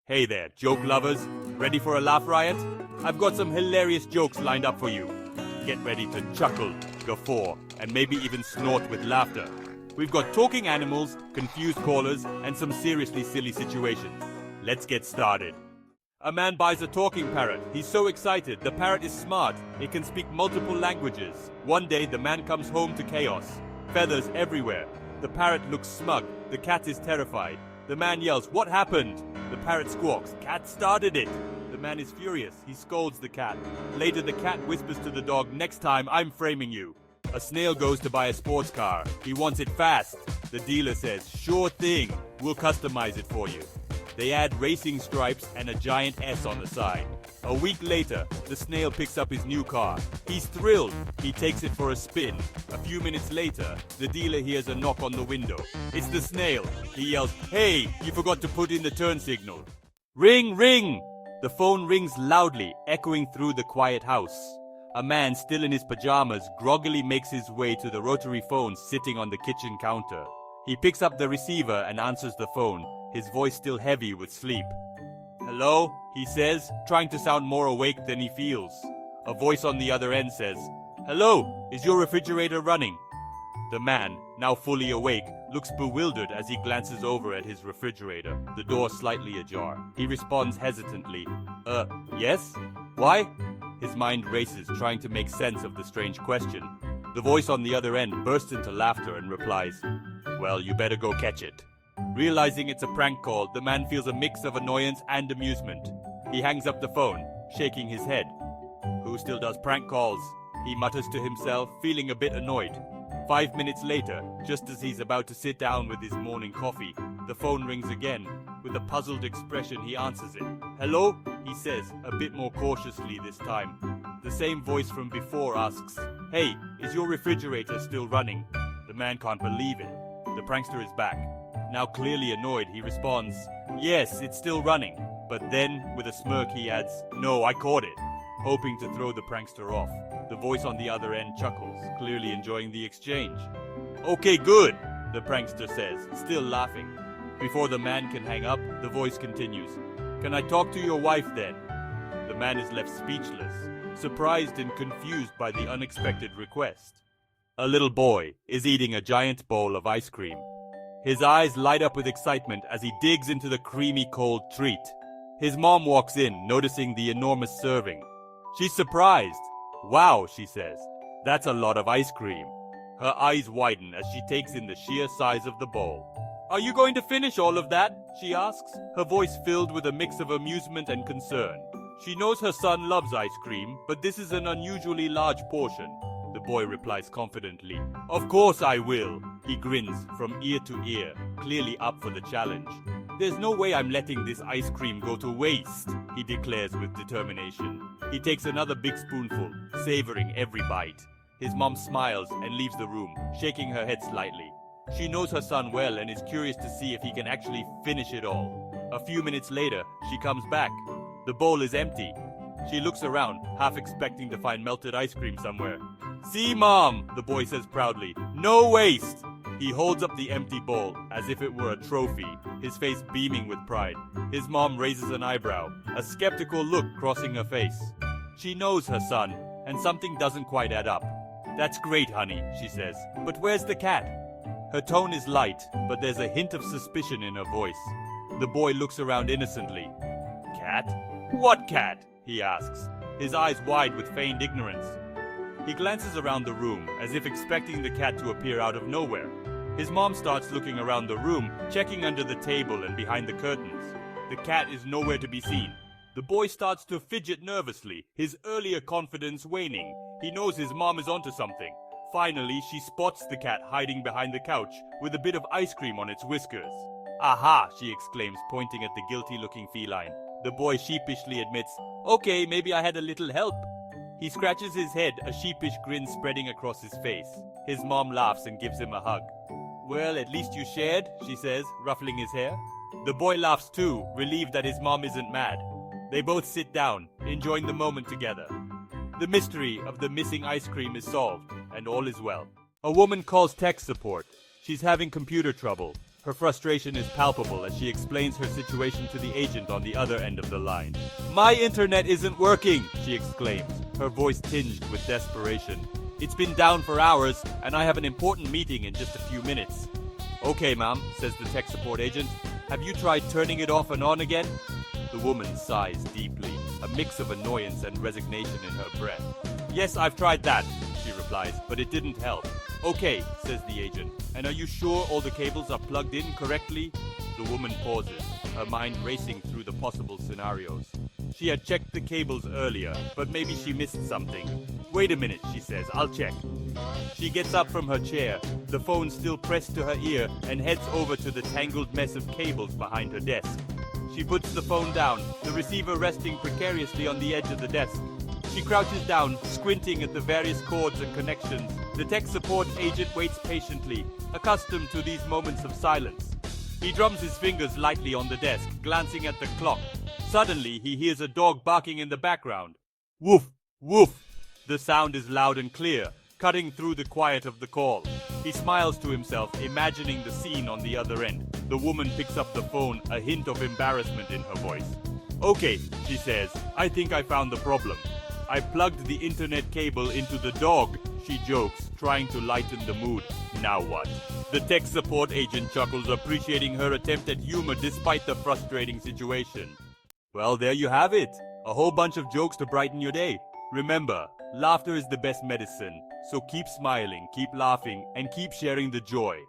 Hey there, joke lovers. Ready for a laugh riot? I've got some hilarious jokes lined up for you. Get ready to chuckle, guffaw, and maybe even snort with laughter. We've got talking animals, confused callers, and some seriously silly situations. Let's get started. A man buys a talking parrot. He's so excited. The parrot is smart. It can speak multiple languages. One day, the man comes home to chaos. Feathers everywhere. The parrot looks smug. The cat is terrified. The man yells, "What happened?" The parrot squawks, "Cat started it." The man is furious. He scolds the cat. Later, the cat whispers to the dog, "Next time, I'm framing you." A snail goes to buy a sports car. He wants it fast. The dealer says, "Sure thing. We'll customize it for you." They add racing stripes and a giant S on the side. A week later, the snail picks up his new car. He's thrilled. He takes it for a spin. A few minutes later, the dealer hears a knock on the window. It's the snail. He yells, "Hey, you forgot to put in the turn signal." Ring, ring! The phone rings loudly, echoing through the quiet house. A man still in his pajamas groggily makes his way to the rotary phone sitting on the kitchen counter. He picks up the receiver and answers the phone, his voice still heavy with sleep. "Hello," he says, trying to sound more awake than he feels. A voice on the other end says, "Hello, is your refrigerator running?" The man, now fully awake, looks bewildered as he glances over at his refrigerator, the door slightly ajar. He responds hesitantly, Yes? Why?" His mind races, trying to make sense of the strange question. The voice on the other end bursts into laughter and replies, "Well, you better go catch it." Realizing it's a prank call, the man feels a mix of annoyance and amusement. He hangs up the phone, shaking his head. Who still does prank calls? He mutters to himself, feeling a bit annoyed. 5 minutes later, just as he's about to sit down with his morning coffee, the phone rings again. With a puzzled expression, he answers it. "Hello?" he says, a bit more cautiously this time. The same voice from before asks, "Hey, is your refrigerator still running?" The man can't believe it. The prankster is back. Now clearly annoyed, he responds, "Yes, it's still running." But then, with a smirk, he adds, "No, I caught it," hoping to throw the prankster off. The voice on the other end chuckles, clearly enjoying the exchange. "Okay, good," the prankster says, still laughing. Before the man can hang up, the voice continues, "Can I talk to your wife then?" The man is left speechless, surprised and confused by the unexpected request. A little boy is eating a giant bowl of ice cream. His eyes light up with excitement as he digs into the creamy cold treat. His mom walks in, noticing the enormous serving. She's surprised. "Wow," she says, "that's a lot of ice cream." Her eyes widen as she takes in the sheer size of the bowl. "Are you going to finish all of that?" she asks, her voice filled with a mix of amusement and concern. She knows her son loves ice cream, but this is an unusually large portion. The boy replies confidently, "Of course I will." He grins from ear to ear, clearly up for the challenge. "There's no way I'm letting this ice cream go to waste," he declares with determination. He takes another big spoonful, savoring every bite. His mom smiles and leaves the room, shaking her head slightly. She knows her son well and is curious to see if he can actually finish it all. A few minutes later, she comes back. The bowl is empty. She looks around, half expecting to find melted ice cream somewhere. "See, Mom," the boy says proudly, "no waste." He holds up the empty bowl as if it were a trophy, his face beaming with pride. His mom raises an eyebrow, a skeptical look crossing her face. She knows her son, and something doesn't quite add up. "That's great, honey," she says, "but where's the cat?" Her tone is light, but there's a hint of suspicion in her voice. The boy looks around innocently. "Cat? What cat?" he asks, his eyes wide with feigned ignorance. He glances around the room, as if expecting the cat to appear out of nowhere. His mom starts looking around the room, checking under the table and behind the curtains. The cat is nowhere to be seen. The boy starts to fidget nervously, his earlier confidence waning. He knows his mom is onto something. Finally, she spots the cat hiding behind the couch, with a bit of ice cream on its whiskers. "Aha!" she exclaims, pointing at the guilty-looking feline. The boy sheepishly admits, "Okay, maybe I had a little help." He scratches his head, a sheepish grin spreading across his face. His mom laughs and gives him a hug. "Well, at least you shared," she says, ruffling his hair. The boy laughs too, relieved that his mom isn't mad. They both sit down, enjoying the moment together. The mystery of the missing ice cream is solved, and all is well. A woman calls tech support. She's having computer trouble. Her frustration is palpable as she explains her situation to the agent on the other end of the line. "My internet isn't working," she exclaims, her voice tinged with desperation. "It's been down for hours, and I have an important meeting in just a few minutes." "Okay, ma'am," says the tech support agent. "Have you tried turning it off and on again?" The woman sighs deeply, a mix of annoyance and resignation in her breath. "Yes, I've tried that," she replies, "but it didn't help." "Okay," says the agent. "And are you sure all the cables are plugged in correctly?" The woman pauses, her mind racing through the possible scenarios. She had checked the cables earlier, but maybe she missed something. "Wait a minute," she says, "I'll check." She gets up from her chair, the phone still pressed to her ear, and heads over to the tangled mess of cables behind her desk. She puts the phone down, the receiver resting precariously on the edge of the desk. She crouches down, squinting at the various cords and connections. The tech support agent waits patiently, accustomed to these moments of silence. He drums his fingers lightly on the desk, glancing at the clock. Suddenly, he hears a dog barking in the background. Woof, woof. The sound is loud and clear, cutting through the quiet of the call. He smiles to himself, imagining the scene on the other end. The woman picks up the phone, a hint of embarrassment in her voice. "Okay," she says, "I think I found the problem. I plugged the internet cable into the dog," she jokes, trying to lighten the mood. "Now what?" The tech support agent chuckles, appreciating her attempt at humor despite the frustrating situation. Well, there you have it. A whole bunch of jokes to brighten your day. Remember, laughter is the best medicine. So keep smiling, keep laughing, and keep sharing the joy.